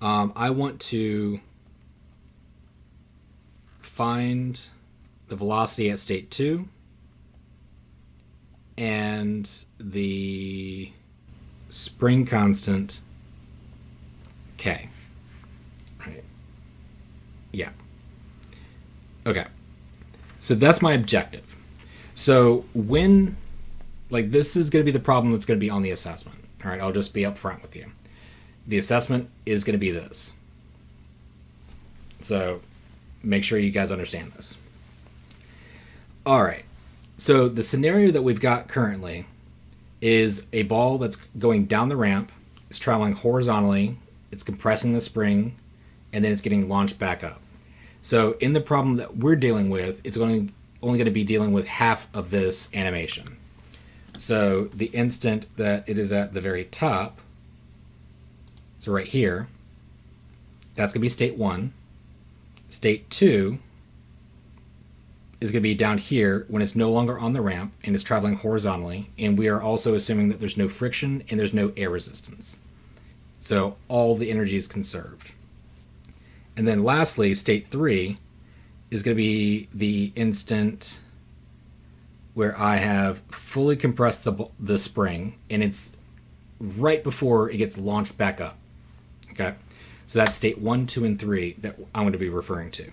I want to find the velocity at state 2 and the spring constant K. Right. Yeah. Okay. So that's my objective. So when, like, this is going to be the problem that's going to be on the assessment. All right, I'll just be upfront with you. The assessment is going to be this. So make sure you guys understand this. All right. So the scenario that we've got currently is a ball that's going down the ramp. It's traveling horizontally. It's compressing the spring, and then it's getting launched back up. So in the problem that we're dealing with, it's only going to be dealing with half of this animation. So the instant that it is at the very top, so right here, that's going to be state 1. State 2 is going to be down here when it's no longer on the ramp and it's traveling horizontally. And we are also assuming that there's no friction and there's no air resistance. So all the energy is conserved. And then lastly, state 3 is going to be the instant where I have fully compressed the spring and it's right before it gets launched back up. Okay, so that's state 1, 2, and 3 that I'm going to be referring to.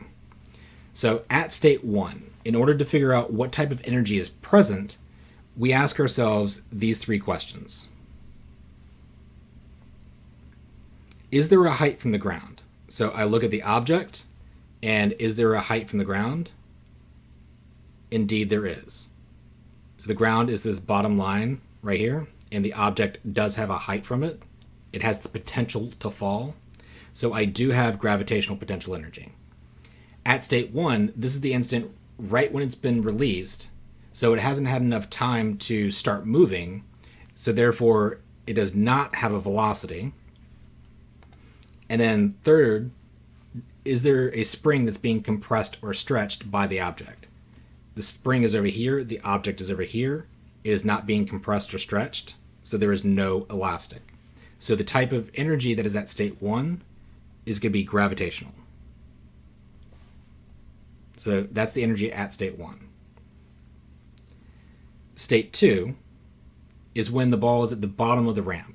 So at state 1, in order to figure out what type of energy is present, we ask ourselves these 3 questions. Is there a height from the ground? So I look at the object, and is there a height from the ground? Indeed, there is. So the ground is this bottom line right here, and the object does have a height from it. It has the potential to fall. So I do have gravitational potential energy. At state 1, this is the instant right when it's been released, so it hasn't had enough time to start moving, so therefore it does not have a velocity. And then third, is there a spring that's being compressed or stretched by the object? The spring is over here, the object is over here. It is not being compressed or stretched, so there is no elastic. So the type of energy that is at state 1 is going to be gravitational. So that's the energy at state 1. State 2 is when the ball is at the bottom of the ramp.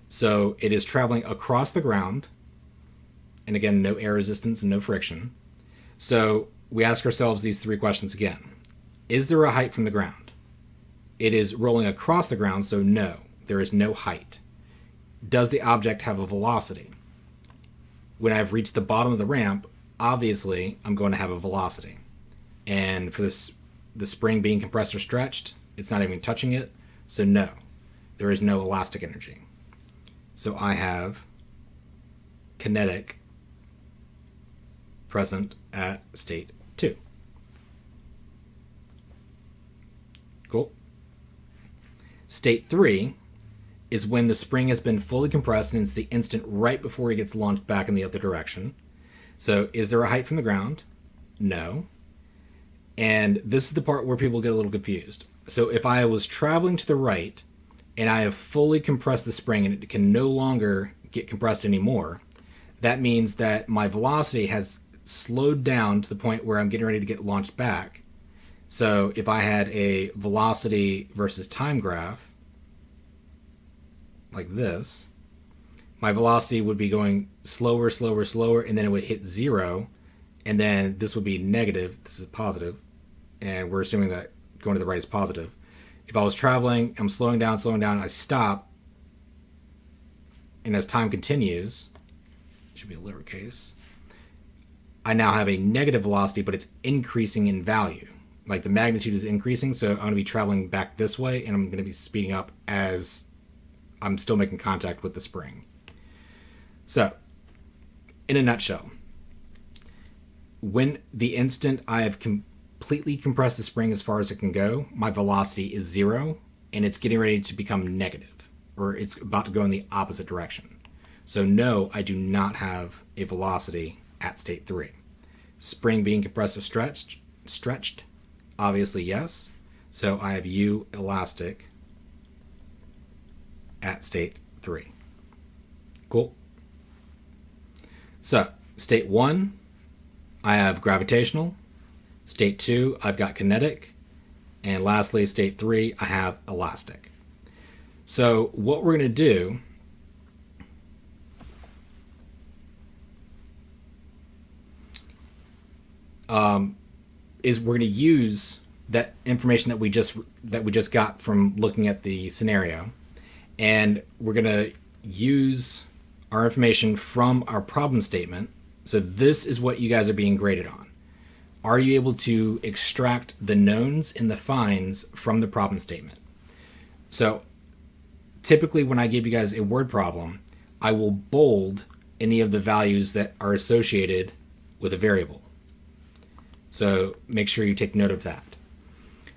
So it is traveling across the ground, and again, no air resistance and no friction. So we ask ourselves these 3 questions again. Is there a height from the ground? It is rolling across the ground, so no, there is no height. Does the object have a velocity? When I've reached the bottom of the ramp, obviously I'm going to have a velocity. And for this, the spring being compressed or stretched, it's not even touching it, so no, there is no elastic energy. So I have kinetic present at state 2. Cool. State 3 is when the spring has been fully compressed and it's the instant right before it gets launched back in the other direction. So is there a height from the ground? No. And this is the part where people get a little confused. So if I was traveling to the right and I have fully compressed the spring and it can no longer get compressed anymore, that means that my velocity has slowed down to the point where I'm getting ready to get launched back. So if I had a velocity versus time graph, like this, my velocity would be going slower, slower, slower, and then it would hit 0, and then this would be negative, this is positive, and we're assuming that going to the right is positive. If I was traveling, I'm slowing down, I stop, and as time continues, it should be a lowercase, I now have a negative velocity, but it's increasing in value. Like the magnitude is increasing, so I'm going to be traveling back this way, and I'm going to be speeding up as I'm still making contact with the spring. So, in a nutshell, when the instant I have completely compressed the spring as far as it can go, my velocity is 0, and it's getting ready to become negative, or it's about to go in the opposite direction. So no, I do not have a velocity at state 3. Spring being compressed or stretched, obviously yes. So I have U elastic at state 3. Cool. So state 1, I have gravitational. State 2, I've got kinetic. And lastly, state 3, I have elastic. So what we're going to do is we're going to use that information that we just got from looking at the scenario, and we're going to use our information from our problem statement. So this is what you guys are being graded on. Are you able to extract the knowns and the finds from the problem statement? So typically when I give you guys a word problem, I will bold any of the values that are associated with a variable. So make sure you take note of that.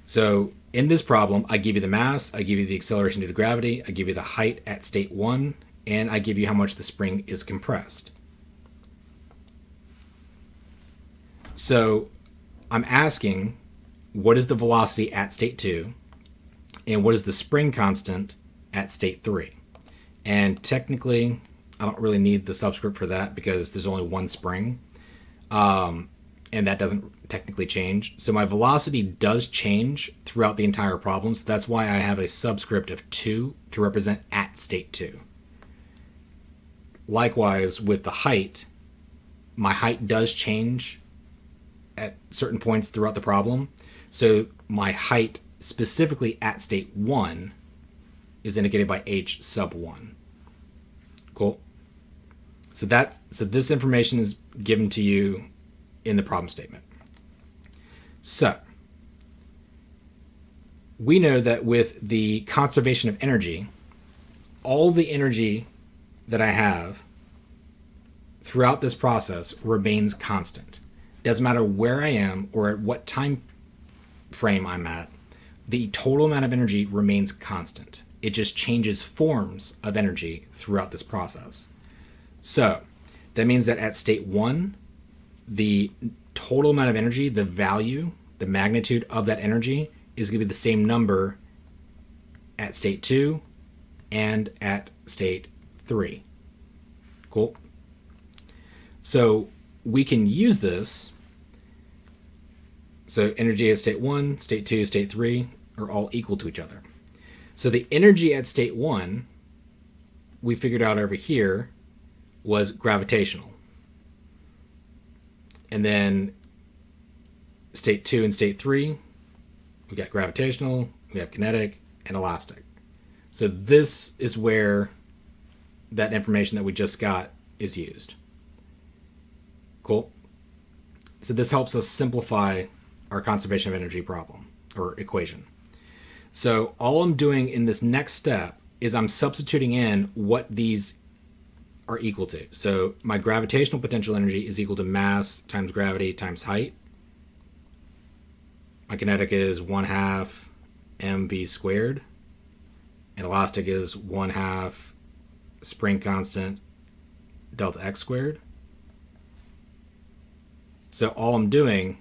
So in this problem, I give you the mass, I give you the acceleration due to gravity, I give you the height at state 1, and I give you how much the spring is compressed. So I'm asking, what is the velocity at state 2, and what is the spring constant at state 3? And technically, I don't really need the subscript for that because there's only one spring, and that doesn't technically change. So my velocity does change throughout the entire problem, so that's why I have a subscript of 2 to represent at state 2. Likewise, with the height, my height does change at certain points throughout the problem. So my height specifically at state 1 is indicated by h sub 1. Cool. So this information is given to you in the problem statement. So we know that with the conservation of energy, all the energy that I have throughout this process remains constant. Doesn't matter where I am or at what time frame I'm at, the total amount of energy remains constant. It just changes forms of energy throughout this process. So that means that at state 1, the total amount of energy, the value, the magnitude of that energy is going to be the same number at state 2 and at state 3. Cool. So we can use this. So energy at state 1, state 2, state 3 are all equal to each other. So the energy at state 1, we figured out over here, was gravitational. And then state 2 and state 3, we got gravitational, we have kinetic, and elastic. So this is where that information that we just got is used. Cool. So this helps us simplify our conservation of energy problem or equation. So all I'm doing in this next step is I'm substituting in what these are equal to. So my gravitational potential energy is equal to mass times gravity times height. My kinetic is 1/2 mv squared. And elastic is 1/2 spring constant delta x squared. So all I'm doing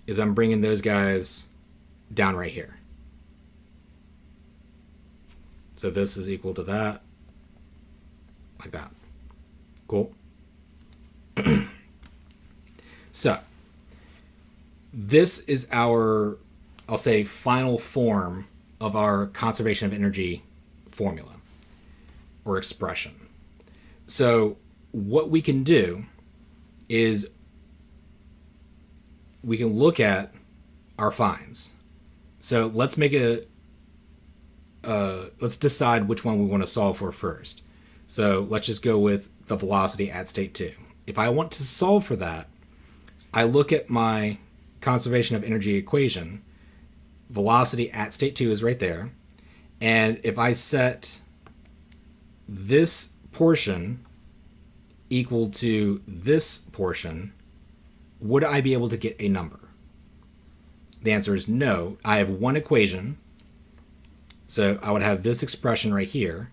is I'm bringing those guys down right here. So this is equal to that, like that. Cool. So this is our, I'll say, final form of our conservation of energy formula or expression. So what we can do is we can look at our finds. So let's make let's decide which one we want to solve for first. So let's just go with the velocity at state 2. If I want to solve for that, I look at my conservation of energy equation. Velocity at state 2 is right there. And if I set this portion equal to this portion, would I be able to get a number? The answer is no. I have one equation. So I would have this expression right here.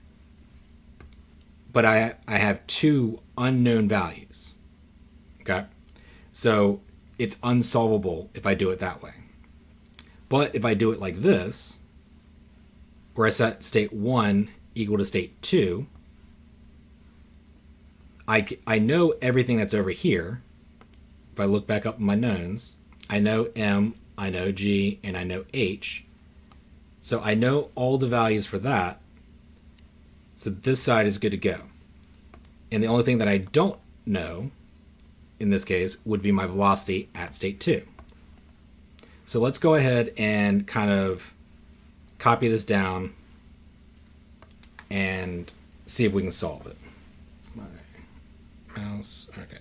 But I have two unknown values. Okay? So it's unsolvable if I do it that way. But if I do it like this, where I set state 1 equal to state 2, I know everything that's over here. If I look back up in my knowns, I know M, I know G, and I know H. So I know all the values for that. So this side is good to go. And the only thing that I don't know, in this case, would be my velocity at state 2. So let's go ahead and kind of copy this down and see if we can solve it. My mouse, okay.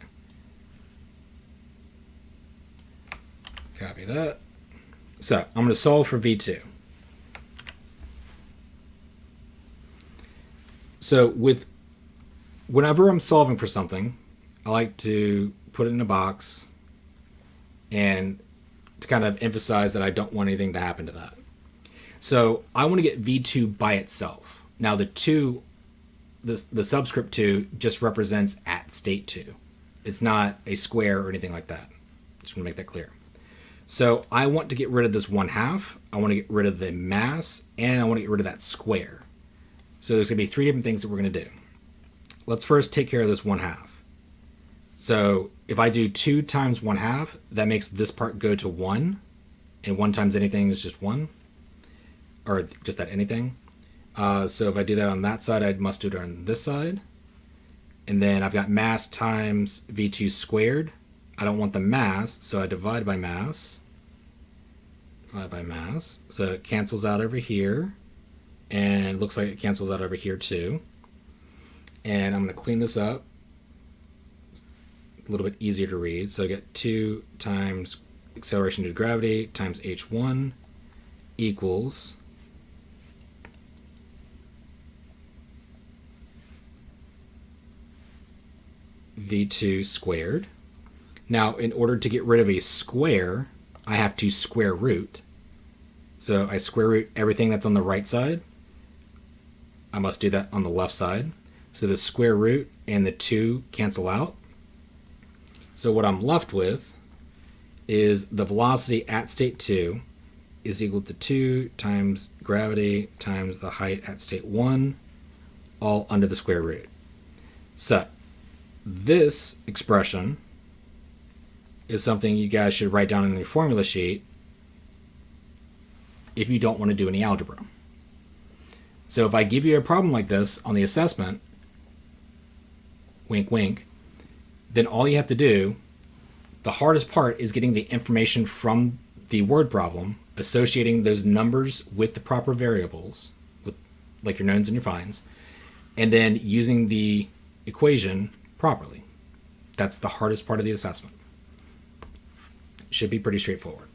Copy that. So I'm going to solve for V2. So whenever I'm solving for something, I like to put it in a box and to kind of emphasize that I don't want anything to happen to that. So I want to get V2 by itself. Now the subscript 2 just represents at state 2. It's not a square or anything like that. Just want to make that clear. So I want to get rid of this 1/2. I want to get rid of the mass, and I want to get rid of that square. So there's going to be 3 different things that we're going to do. Let's first take care of this 1/2. So if I do 2 times 1/2, that makes this part go to 1. And 1 times anything is just 1. Or just that anything. So if I do that on that side, I must do it on this side. And then I've got mass times V2 squared. I don't want the mass, so I divide by mass. Divide by mass. So it cancels out over here. And it looks like it cancels out over here too. And I'm going to clean this up. A little bit easier to read. So I get 2 times acceleration due to gravity times h1 equals V2 squared. Now, in order to get rid of a square, I have to square root. So I square root everything that's on the right side. I must do that on the left side. So the square root and the 2 cancel out. So what I'm left with is the velocity at state 2 is equal to 2 times gravity times the height at state 1, all under the square root. So this expression is something you guys should write down in your formula sheet if you don't want to do any algebra. So if I give you a problem like this on the assessment, wink wink, then all you have to do, the hardest part is getting the information from the word problem, associating those numbers with the proper variables, with like your knowns and your finds, and then using the equation properly. That's the hardest part of the assessment. Should be pretty straightforward.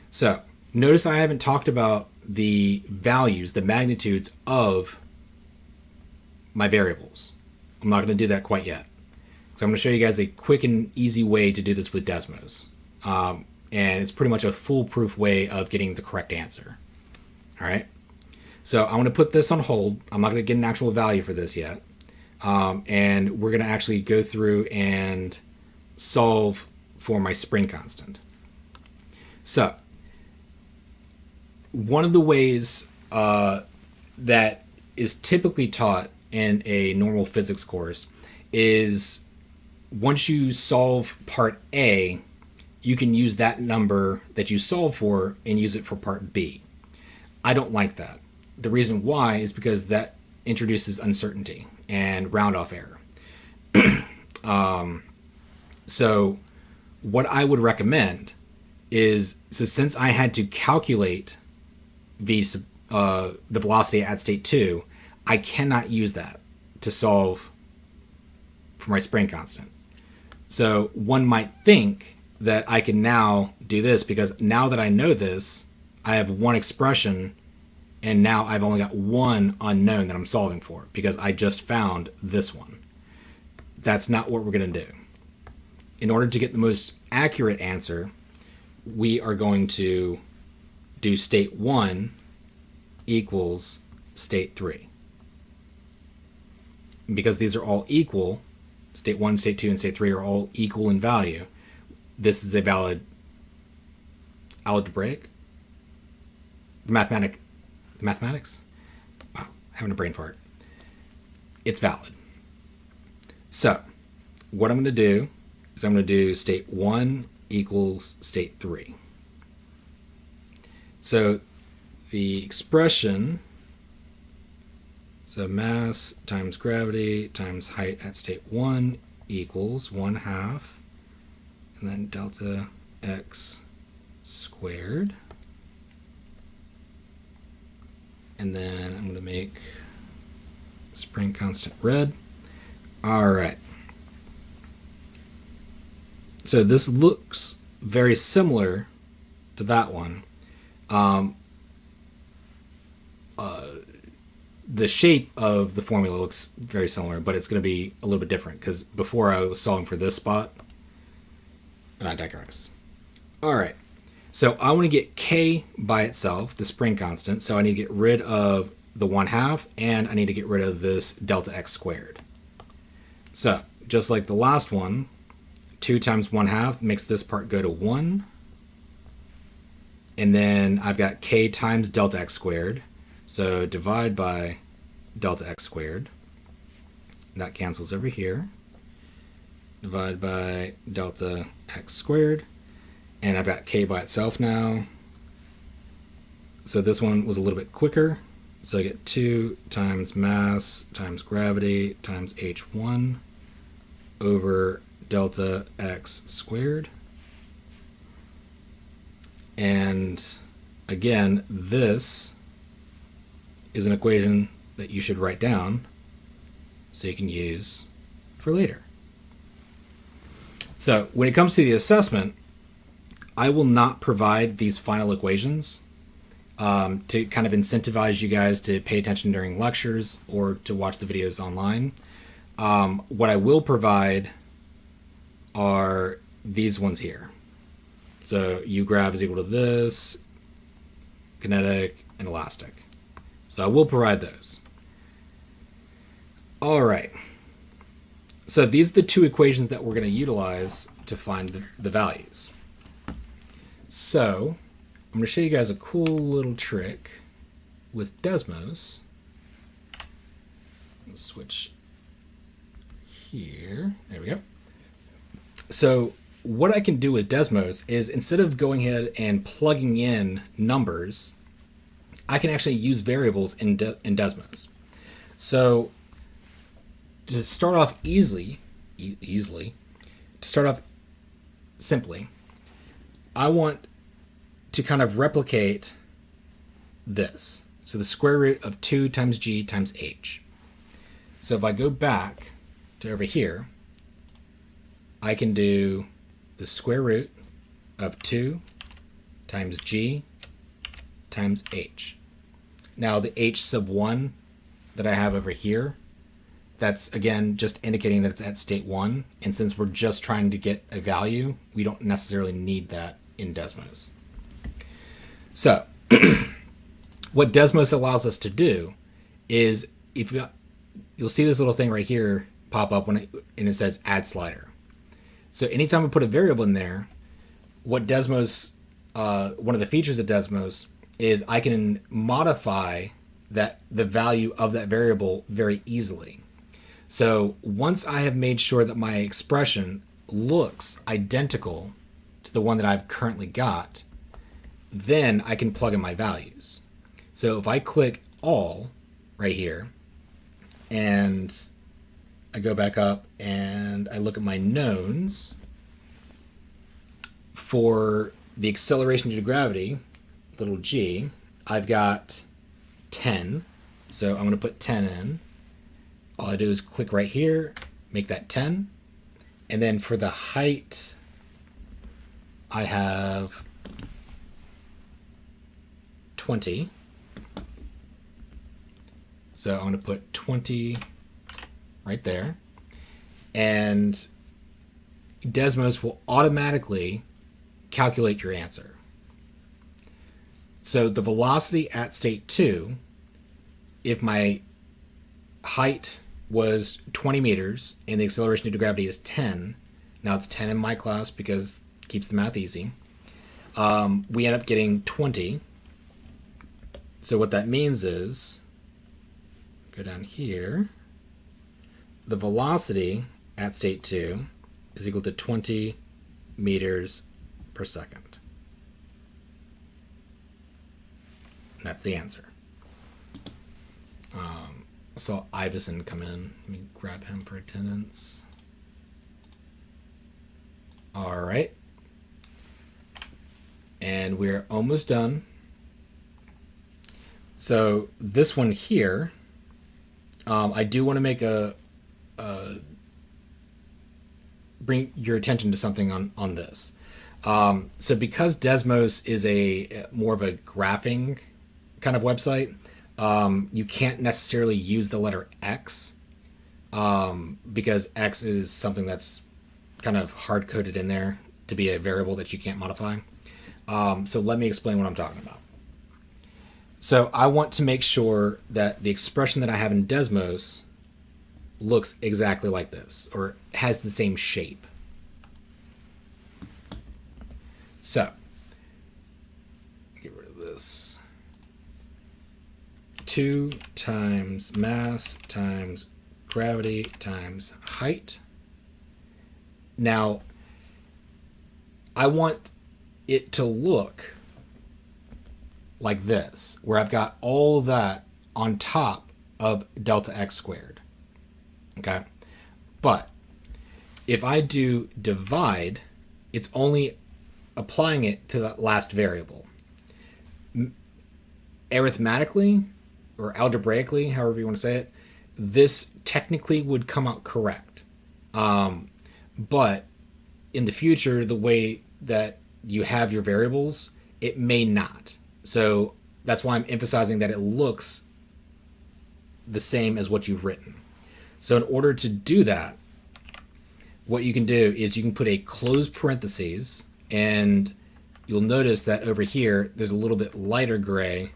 So notice I haven't talked about the values, the magnitudes of my variables. I'm not going to do that quite yet. So I'm going to show you guys a quick and easy way to do this with Desmos. And it's pretty much a foolproof way of getting the correct answer. All right. So I'm going to put this on hold. I'm not going to get an actual value for this yet. And we're going to actually go through and solve for my spring constant. So one of the ways that is typically taught in a normal physics course is once you solve part A, you can use that number that you solve for and use it for part B. I don't like that. The reason why is because that introduces uncertainty and round off error. So what I would recommend is, so since I had to calculate the velocity at state 2, I cannot use that to solve for my spring constant. So one might think that I can now do this because now that I know this, I have one expression and now I've only got one unknown that I'm solving for because I just found this one. That's not what we're going to do. In order to get the most accurate answer, we are going to do state 1 equals state 3. And because these are all equal, state 1, state 2, and state 3 are all equal in value, this is a valid algebraic? Mathematics? Wow, having a brain fart. It's valid. So what I'm going to do is I'm going to do state 1 equals state 3. So the expression, so mass times gravity times height at state 1 equals 1/2, and then delta x squared. And then I'm going to make spring constant red. All right. So this looks very similar to that one. The shape of the formula looks very similar, but it's going to be a little bit different because before I was solving for this spot, and I digress. All right. So I want to get k by itself, the spring constant. So I need to get rid of the 1/2, and I need to get rid of this delta x squared. So just like the last one, 2 times 1/2 makes this part go to 1. And then I've got k times delta x squared. So divide by delta x squared. That cancels over here. Divide by delta x squared. And I've got k by itself now. So this one was a little bit quicker. So I get 2 times mass times gravity times h1 over delta x squared. And again, this is an equation that you should write down so you can use for later. So when it comes to the assessment, I will not provide these final equations to kind of incentivize you guys to pay attention during lectures or to watch the videos online. What I will provide are these ones here. So U grav is equal to this, kinetic, and elastic. So I will provide those. All right. So these are the two equations that we're going to utilize to find the values. So I'm going to show you guys a cool little trick with Desmos. Let's switch here. There we go. So what I can do with Desmos is instead of going ahead and plugging in numbers, I can actually use variables in Desmos. So to start off simply, I want to kind of replicate this. So the square root of 2 times g times h. So if I go back to over here, I can do the square root of 2 times g times h. Now the h sub 1 that I have over here, that's again just indicating that it's at state 1, and since we're just trying to get a value, we don't necessarily need that in Desmos. So what Desmos allows us to do is, if you'll see this little thing right here pop up and it says add slider. So anytime we put a variable in there, what Desmos, one of the features of Desmos is I can modify the value of that variable very easily. So once I have made sure that my expression looks identical to the one that I've currently got, then I can plug in my values. So if I click all right here and I go back up and I look at my knowns for the acceleration due to gravity, little g, I've got 10. So I'm going to put 10 in. All I do is click right here, make that 10. And then for the height, I have 20. So I'm going to put 20 right there. And Desmos will automatically calculate your answer. So the velocity at state 2, if my height was 20 meters and the acceleration due to gravity is 10, now it's 10 in my class because it keeps the math easy, we end up getting 20. So what that means is, go down here, the velocity at state 2 is equal to 20 meters per second. And that's the answer. I saw Iverson come in. Let me grab him for attendance. All right. And we're almost done. So this one here, I do want to make bring your attention to something on this. So because Desmos is a more of a graphing kind of website, you can't necessarily use the letter X because X is something that's kind of hard coded in there to be a variable that you can't modify. So let me explain what I'm talking about. So I want to make sure that the expression that I have in Desmos looks exactly like this, or has the same shape. So, get rid of this. 2 times mass times gravity times height. Now, I want it to look like this, where I've got all that on top of delta x squared. Okay? But if I do divide, it's only applying it to that last variable. Arithmetically, or algebraically, however you want to say it, this technically would come out correct. But in the future, the way that you have your variables, it may not. So that's why I'm emphasizing that it looks the same as what you've written. So in order to do that, what you can do is you can put a closed parentheses, and you'll notice that over here, there's a little bit lighter gray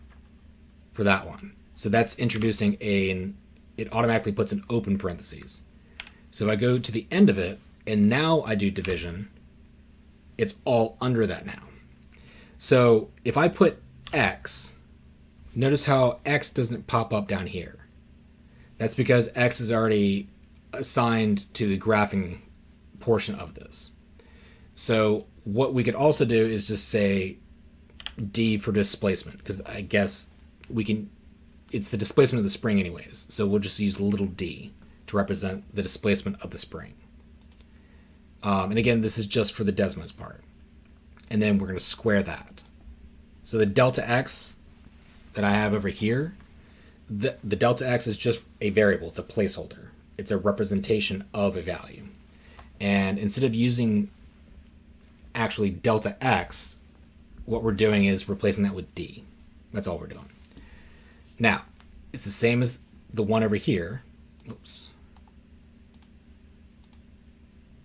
for that one. So that's introducing it automatically puts an open parentheses. So if I go to the end of it, and now I do division, it's all under that now. So if I put X, notice how X doesn't pop up down here. That's because X is already assigned to the graphing portion of this. So what we could also do is just say D for displacement, because I guess we can, it's the displacement of the spring anyways. So we'll just use little d to represent the displacement of the spring. And again, this is just for the Desmos part. And then we're going to square that. So the delta x that I have over here, the delta x is just a variable. It's a placeholder. It's a representation of a value. And instead of using actually delta x, what we're doing is replacing that with d. That's all we're doing. Now, it's the same as the one over here. Oops.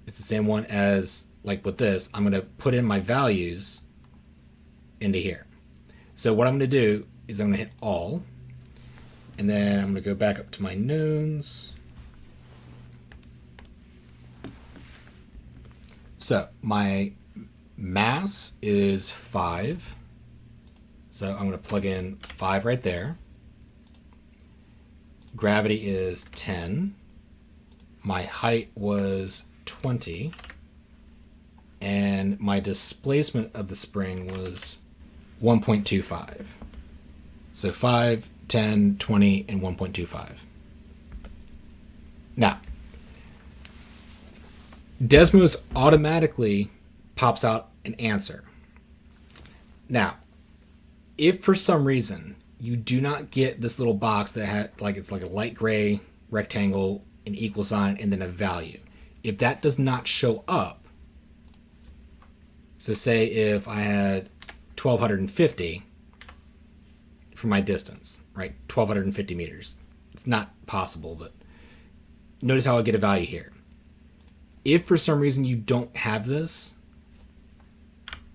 It's the same one as, like with this, I'm going to put in my values into here. So what I'm going to do is I'm going to hit all, and then I'm going to go back up to my knowns. So my mass is 5. So I'm going to plug in 5 right there. Gravity is 10. My height was 20. And my displacement of the spring was 1.25. So 5, 10, 20, and 1.25. Now, Desmos automatically pops out an answer. Now, if for some reason you do not get this little box that had, it's like a light gray rectangle, an equal sign, and then a value, if that does not show up, so say if I had 1250 for my distance, right? 1250 meters. It's not possible, but notice how I get a value here. If for some reason you don't have this,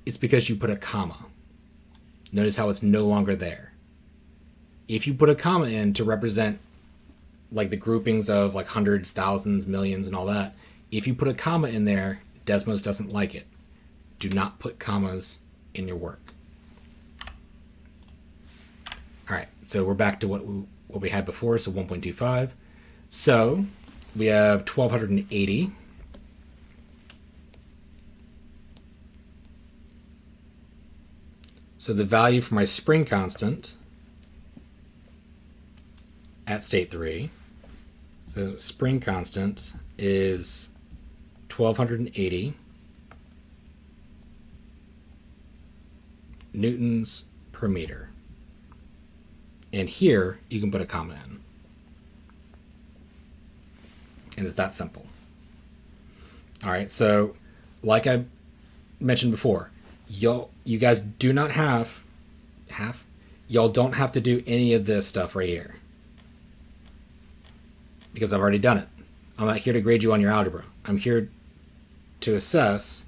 it's because you put a comma. Notice how it's no longer there. If you put a comma in to represent like the groupings of like hundreds, thousands, millions, and all that, if you put a comma in there, Desmos doesn't like it. Do not put commas in your work. All right, so we're back to what we had before, so 1.25. So we have 1280. So the value for my spring constant at state 3, so spring constant is 1280 newtons per meter. And here you can put a comma in. And it's that simple. All right, so like I mentioned before, you guys do not y'all don't have to do any of this stuff right here, because I've already done it. I'm not here to grade you on your algebra. I'm here to assess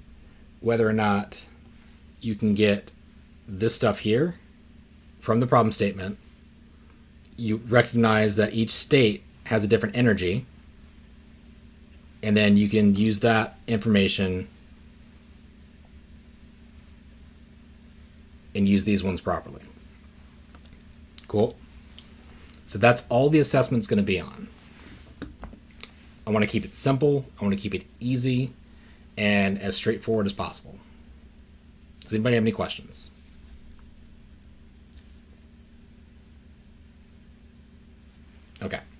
whether or not you can get this stuff here from the problem statement. You recognize that each state has a different energy, and then you can use that information and use these ones properly. Cool. So that's all the assessment's going to be on. I want to keep it simple. I want to keep it easy and as straightforward as possible. Does anybody have any questions?